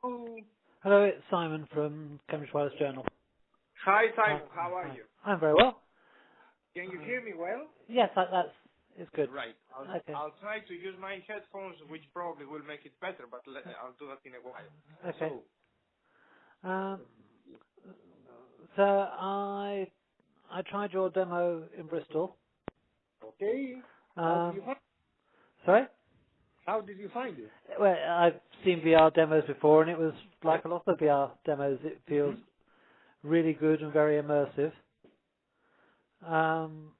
Oh, Hello, it's Simon from Cambridge Wireless Journal. hi, Hi. Simon. How are Hi. you? I'm very well. Can you hear me well? Yes, that's it's good. Right. Okay. I'll try to use my headphones, which probably will make it better, but I'll do that in a while. Okay. So, Um, so I tried your demo in Bristol. okay. How did Um, you find? sorry. How did you find it? Well, I've seen VR demos before, and it was like a lot of VR demos. It feels really good and very immersive. Um,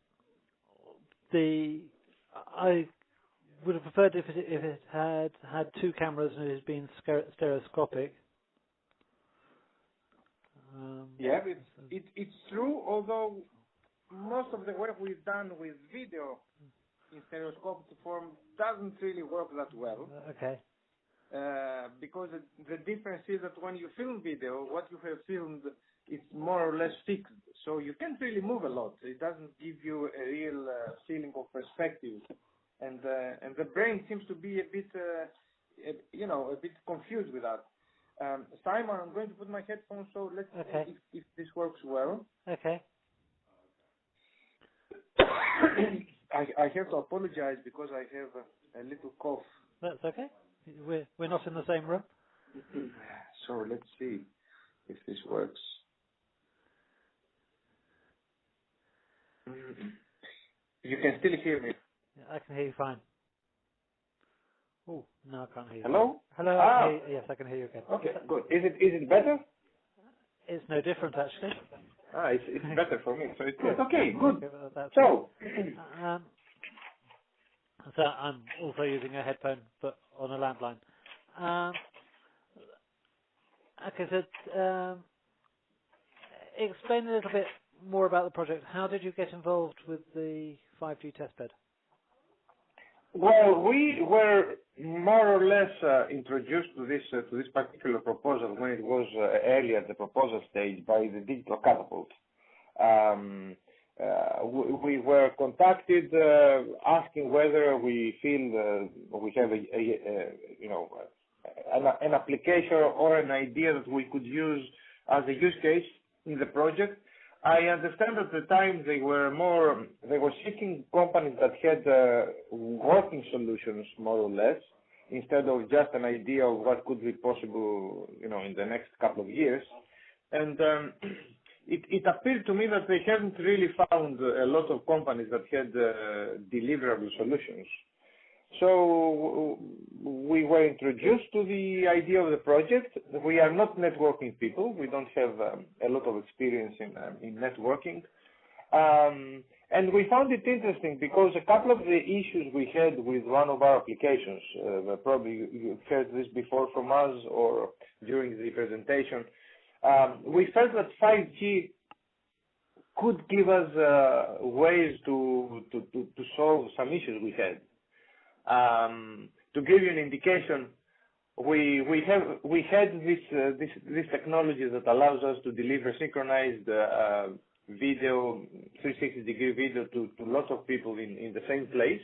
I would have preferred if it had two cameras and it had been stereoscopic. Yeah, it's true. Although most of the work we've done with video in stereoscopic form doesn't really work that well. Okay. Because the difference is that when you film video, what you have filmed is more or less fixed, so you can't really move a lot. It doesn't give you a real feeling of perspective, and the brain seems to be a bit confused with that. Simon, I'm going to put my headphones, so let's Okay. see if this works well. Okay. I have to apologize because I have a little cough. That's okay. We're not in the same room. So let's see if this works. You can still hear me. Yeah, I can hear you fine. Oh, no, I can't hear you. Hello? Hello, I can hear you. Yes, I can hear you again. Okay, good. Is it better? It's no different actually. It's better for me. So it's good. Okay, Okay, good. well, that's So, um, so I'm also using a headphone, but on a landline. Um, okay, so explain a little bit more about the project. How did you get involved with the 5G testbed? well, we were more or less introduced to this particular proposal when it was early at the proposal stage by the Digital Catapult. We were contacted asking whether we feel we have an application or an idea that we could use as a use case in the project. I understand at the time they were seeking companies that had working solutions more or less, instead of just an idea of what could be possible, in the next couple of years. And it appeared to me that they haven't really found a lot of companies that had deliverable solutions. So we were introduced to the idea of the project. We are not networking people. We don't have a lot of experience in networking. And we found it interesting because a couple of the issues we had with one of our applications, probably you've heard this before from us or during the presentation, we felt that 5G could give us ways to solve some issues we had. To give you an indication, we had this technology that allows us to deliver synchronized video, 360-degree video to lots of people in the same place.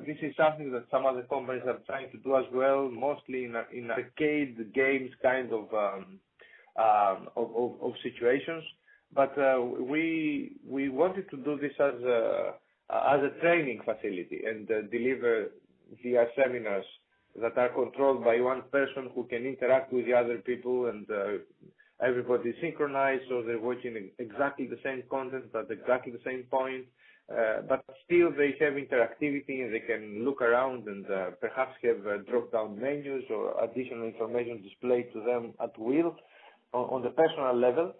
This is something that some other companies are trying to do as well, mostly in arcade games kind of situations. But we wanted to do this as a training facility and deliver VR seminars that are controlled by one person who can interact with the other people, and everybody is synchronized, so they're watching exactly the same content at exactly the same point, but still they have interactivity and they can look around and perhaps have drop-down menus or additional information displayed to them at will on the personal level.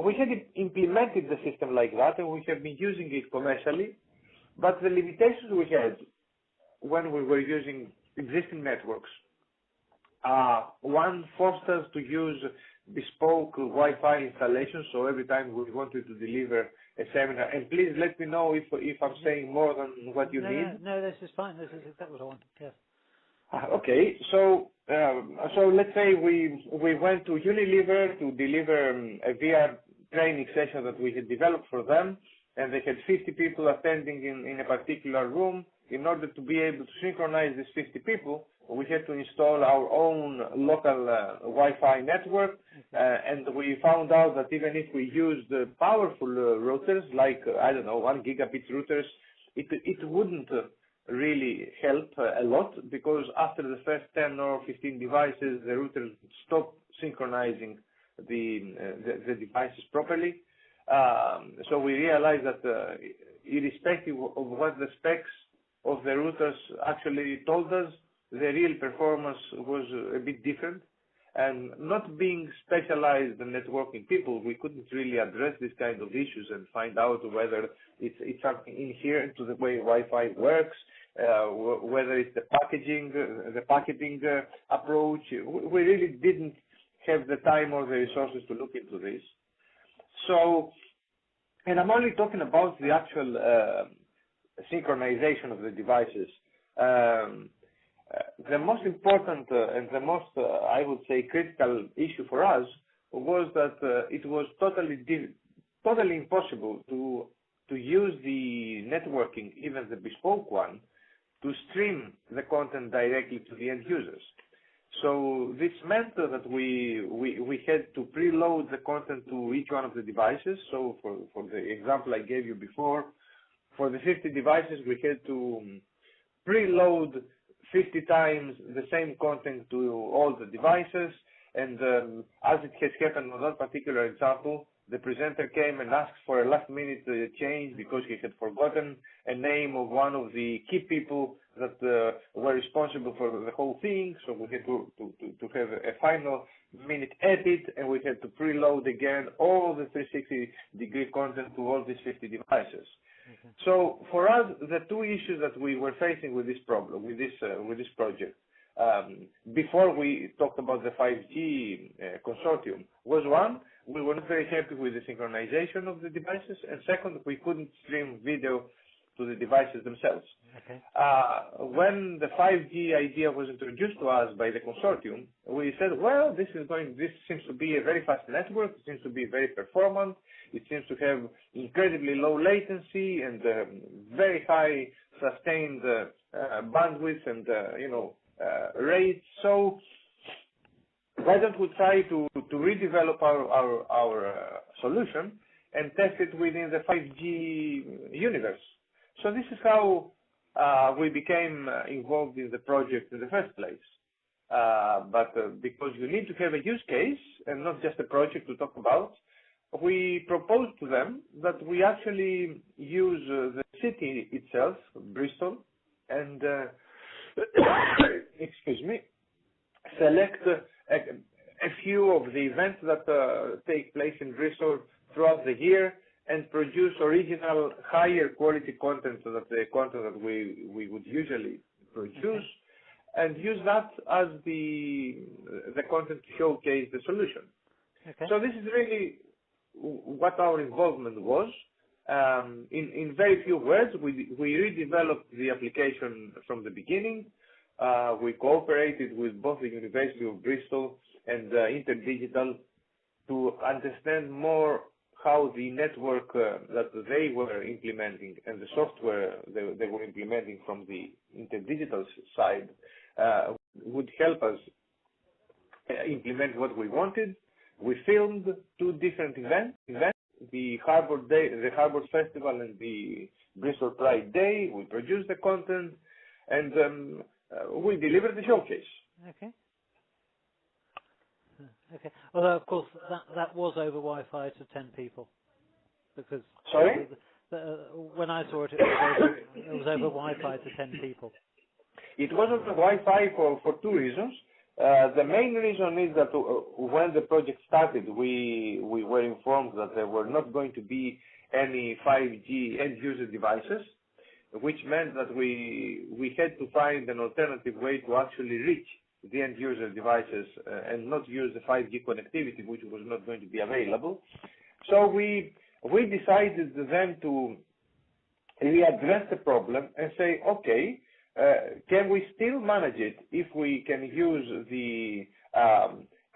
We had implemented the system like that, and we have been using it commercially, but the limitations we had when we were using existing networks, one forced us to use bespoke Wi-Fi installations, so every time we wanted to deliver a seminar, and please let me know if I'm saying more than what you need. No, this is fine. This is exactly what I wanted. Yes. Okay, so let's say we went to Unilever to deliver a VR training session that we had developed for them, and they had 50 people attending in a particular room. In order to be able to synchronize these 50 people, we had to install our own local Wi-Fi network, and we found out that even if we used powerful routers, like, I don't know, 1 gigabit routers, it wouldn't really help a lot, because after the first 10 or 15 devices, the routers stop synchronizing the devices properly. So we realized that irrespective of what the specs of the routers actually told us, the real performance was a bit different. And not being specialized in networking people, we couldn't really address this kind of issues and find out whether it's something inherent to the way Wi-Fi works, whether it's the packaging approach. We really didn't have the time or the resources to look into this. So, and I'm only talking about the actual synchronization of the devices. The most important and the most, I would say, critical issue for us was that it was totally impossible to use the networking, even the bespoke one, to stream the content directly to the end users. So this meant that we had to preload the content to each one of the devices. So for the example I gave you before, for the 50 devices, we had to preload 50 times the same content to all the devices. And as it has happened on that particular example, the presenter came and asked for a last-minute change because he had forgotten a name of one of the key people that were responsible for the whole thing. So we had to have a final minute edit, and we had to preload again all the 360-degree content to all these 50 devices. Okay. So for us, the two issues that we were facing with this problem, with this project, before we talked about the 5G consortium, was one, we were not very happy with the synchronization of the devices, and second, we couldn't stream video to the devices themselves. Okay. When the 5G idea was introduced to us by the consortium, we said, well, this seems to be a very fast network, it seems to be very performant, it seems to have incredibly low latency and very high sustained bandwidth and rates. So why don't we try to redevelop our solution and test it within the 5G universe? So this is how we became involved in the project in the first place. But because you need to have a use case and not just a project to talk about, we proposed to them that we actually use the city itself, Bristol, and excuse me, select a few of the events that take place in Bristol throughout the year and produce original, higher quality content, so that the content that we would usually produce, and use that as the content to showcase the solution. Okay. So this is really what our involvement was. In very few words, we redeveloped the application from the beginning. We cooperated with both the University of Bristol and InterDigital to understand more how the network that they were implementing and the software they were implementing from the InterDigital side would help us implement what we wanted. We filmed two different events, the Harbour Festival and the Bristol Pride Day. We produced the content, and we delivered the showcase. Okay. Okay. Although, of course, that was over Wi-Fi to 10 people, because sorry, when I saw it, it was over Wi-Fi to 10 people. It was over Wi-Fi for two reasons. The main reason is that when the project started, we were informed that there were not going to be any 5G end-user devices, which meant that we had to find an alternative way to actually reach the end-user devices and not use the 5G connectivity, which was not going to be available. So we decided then to readdress the problem and say, okay, can we still manage it if we can use the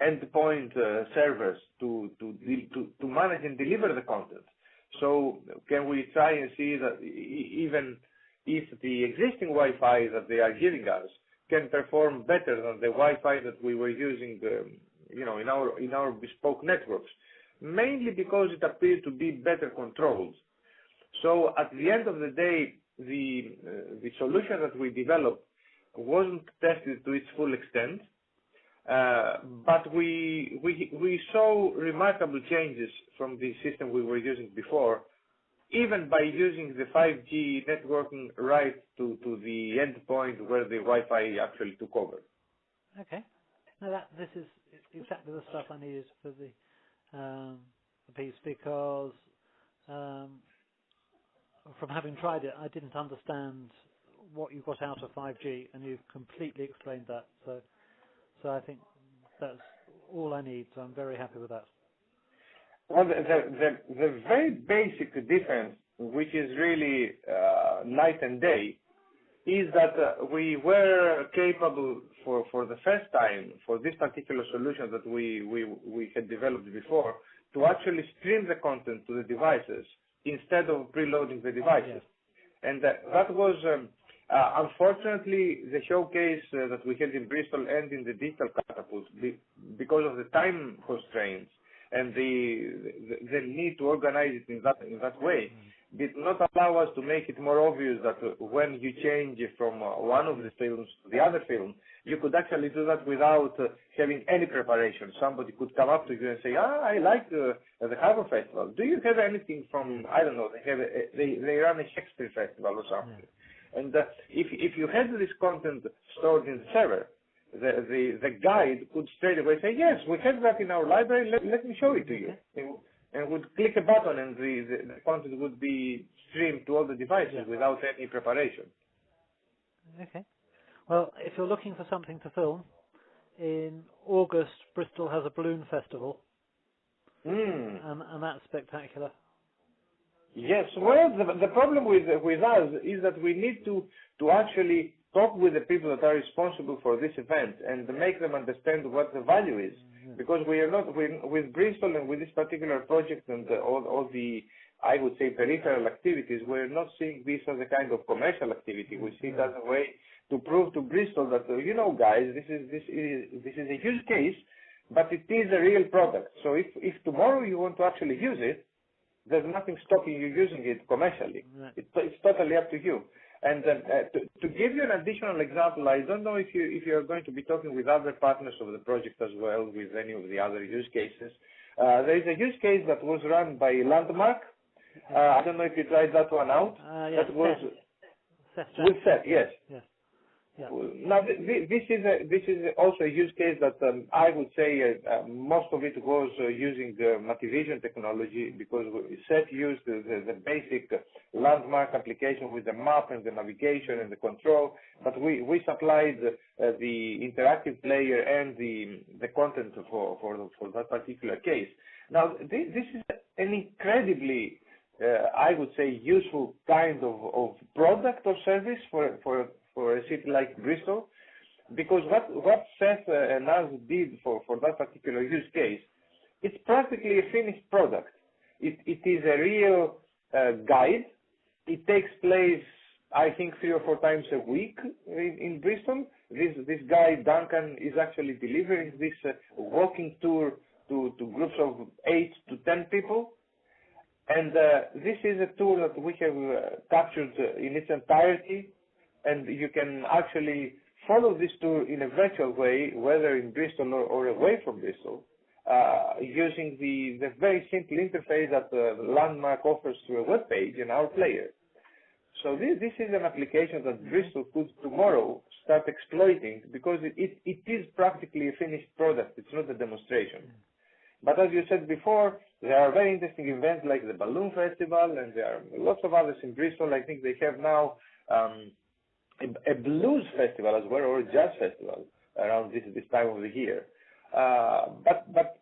endpoint servers to manage and deliver the content? So can we try and see that even if the existing Wi-Fi that they are giving us can perform better than the Wi-Fi that we were using, in our bespoke networks, mainly because it appeared to be better controlled. So at the end of the day, the solution that we developed wasn't tested to its full extent, but we saw remarkable changes from the system we were using before, even by using the 5G networking right to the endpoint where the Wi-Fi actually took over. Okay. No, this is exactly the stuff I needed for the piece, because from having tried it, I didn't understand what you got out of 5G, and you've completely explained that. So I think that's all I need. So I'm very happy with that. Well, the very basic difference, which is really night and day, is that we were capable for the first time for this particular solution that we had developed before to actually stream the content to the devices instead of preloading the devices. Yes. And that was, unfortunately, the showcase that we had in Bristol and in the Digital Catapult, because of the time constraints and the need to organize it in that way, did not allow us to make it more obvious that when you change from one of the films to the other film, you could actually do that without having any preparation. Somebody could come up to you and say, I like the Harbour Festival. Do you have anything from, I don't know, they run a Shakespeare Festival or something. Yeah. And if you had this content stored in the server, the guide could straight away say, yes, we have that in our library, let me show it to you. And would click a button and the content would be streamed to all the devices without any preparation. Okay. Well, if you're looking for something to film, in August, Bristol has a balloon festival, and that's spectacular. Yes, well, the problem with us is that we need to actually talk with the people that are responsible for this event and make them understand what the value is. Because we are not, with Bristol and with this particular project and all the, I would say, peripheral activities, we're not seeing this as a kind of commercial activity. We see it as a way to prove to Bristol that, guys, this is a huge case, but it is a real product. So if tomorrow you want to actually use it, there's nothing stopping you using it commercially. It's totally up to you. And to give you an additional example, I don't know if you're going to be talking with other partners of the project as well, with any of the other use cases. There is a use case that was run by Landmark. I don't know if you tried that one out. Yes, that was with Seth, yes. Yeah. Now, this is also a use case that I would say most of it was using Mativision technology, because Seth used the basic Landmark application with the map and the navigation and the control, but we supplied the interactive player and the content for that particular case. Now, this is an incredibly, I would say, useful kind of product or service for a city like Bristol, because what Seth and us did for that particular use case, it's practically a finished product. It is a real guide. It takes place, I think, 3 or 4 times a week in Bristol. This guy, Duncan, is actually delivering this walking tour to groups of 8 to 10 people. And this is a tour that we have captured in its entirety. And you can actually follow this tour in a virtual way, whether in Bristol or away from Bristol, using the very simple interface that Landmark offers through a web page and our player. So this is an application that Bristol could tomorrow start exploiting, because it is practically a finished product. It's not a demonstration. But as you said before, there are very interesting events like the Balloon Festival, and there are lots of others in Bristol. I think they have now a blues festival as well, or a jazz festival around this time of the year. But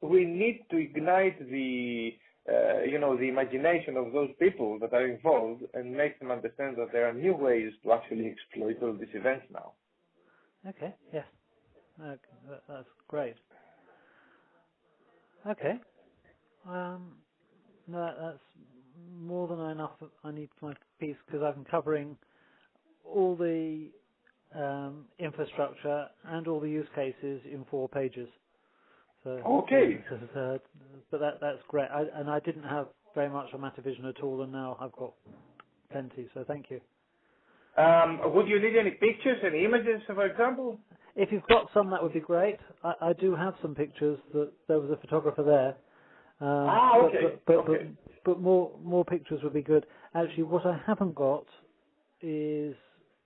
we need to ignite the imagination of those people that are involved and make them understand that there are new ways to actually exploit all these events now. Okay, yes. That's great. Okay. No, that's more than enough I need for my piece, because I'm covering all the infrastructure and all the use cases in 4 pages. So, Okay. but that's great. I didn't have very much on Matavision at all, and now I've got plenty. So thank you. Would you need any pictures and images, for example? If you've got some, that would be great. I do have some pictures. That there was a photographer there. Okay. But more pictures would be good. Actually, what I haven't got is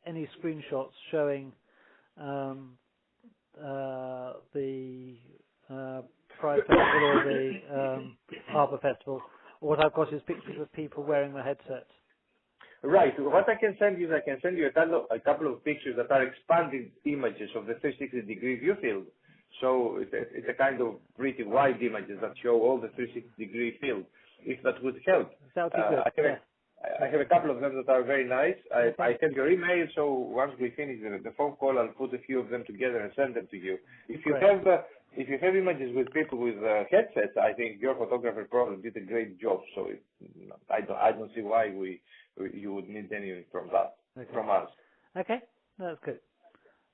any screenshots showing the Pride Festival or the Harbour Festival. What I've got is pictures of people wearing the headsets. Right. What I can send you is I can send you a couple of pictures that are expanded images of the 360-degree view field. So it's a kind of pretty wide images that show all the 360-degree field, if that would help. That would be good. I have a couple of them that are very nice. I have your email, so once we finish the phone call, I'll put a few of them together and send them to you. If you have images with people with headsets, I think your photographer probably did a great job. So I don't see why you would need anything from that from us. Okay, that's good.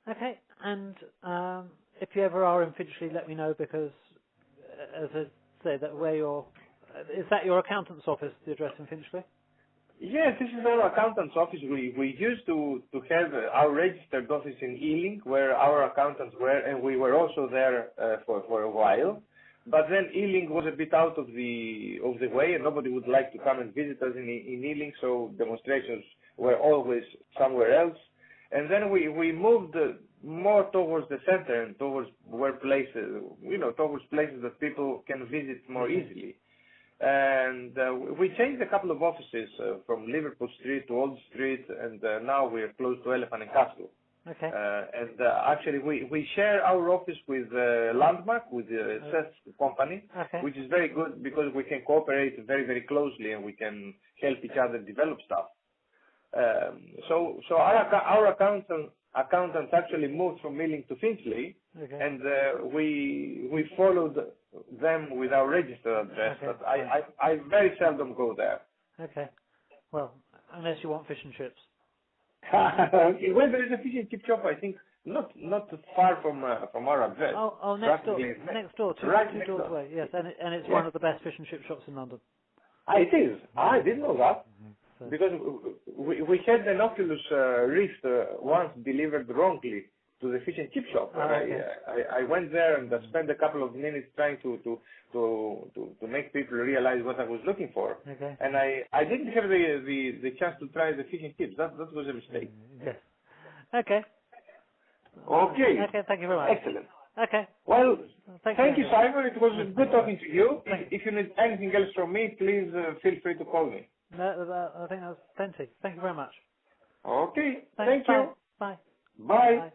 Okay, and if you ever are in Finchley, let me know, because as I say, is that your accountant's office, the address in Finchley? Yes, this is our accountant's office. We used to have our registered office in Ealing, where our accountants were, and we were also there for a while. But then Ealing was a bit out of the way, and nobody would like to come and visit us in Ealing, so demonstrations were always somewhere else. And then we moved more towards the center and towards towards places that people can visit more easily. And we changed a couple of offices from Liverpool Street to Old Street, and now we are close to Elephant and Castle. Okay. Actually, we share our office with Landmark, with the Seth company, which is very good because we can cooperate very, very closely and we can help each other develop stuff. So our accountants actually moved from Ealing to Finchley, and we followed them with our registered address, but I very seldom go there. Okay. Well, unless you want fish and chips. Well, there is a fish and chip shop, I think, not far from our address. Oh, next door, two doors away. Yes, and it's one of the best fish and chip shops in London. It is. I didn't know that. Because we had an Oculus Rift once delivered wrongly to the fish and chip shop. I went there and spent a couple of minutes trying to make people realize what I was looking for. And I didn't have the chance to try the fish and chips. That was a mistake. Yes. Okay. Okay. Thank you very much. Excellent. Okay. Well, thank you, Simon. It was good talking to you. If you need anything else from me, please feel free to call me. No, I think that's plenty. Thank you very much. Okay. Thank you. Bye. Bye.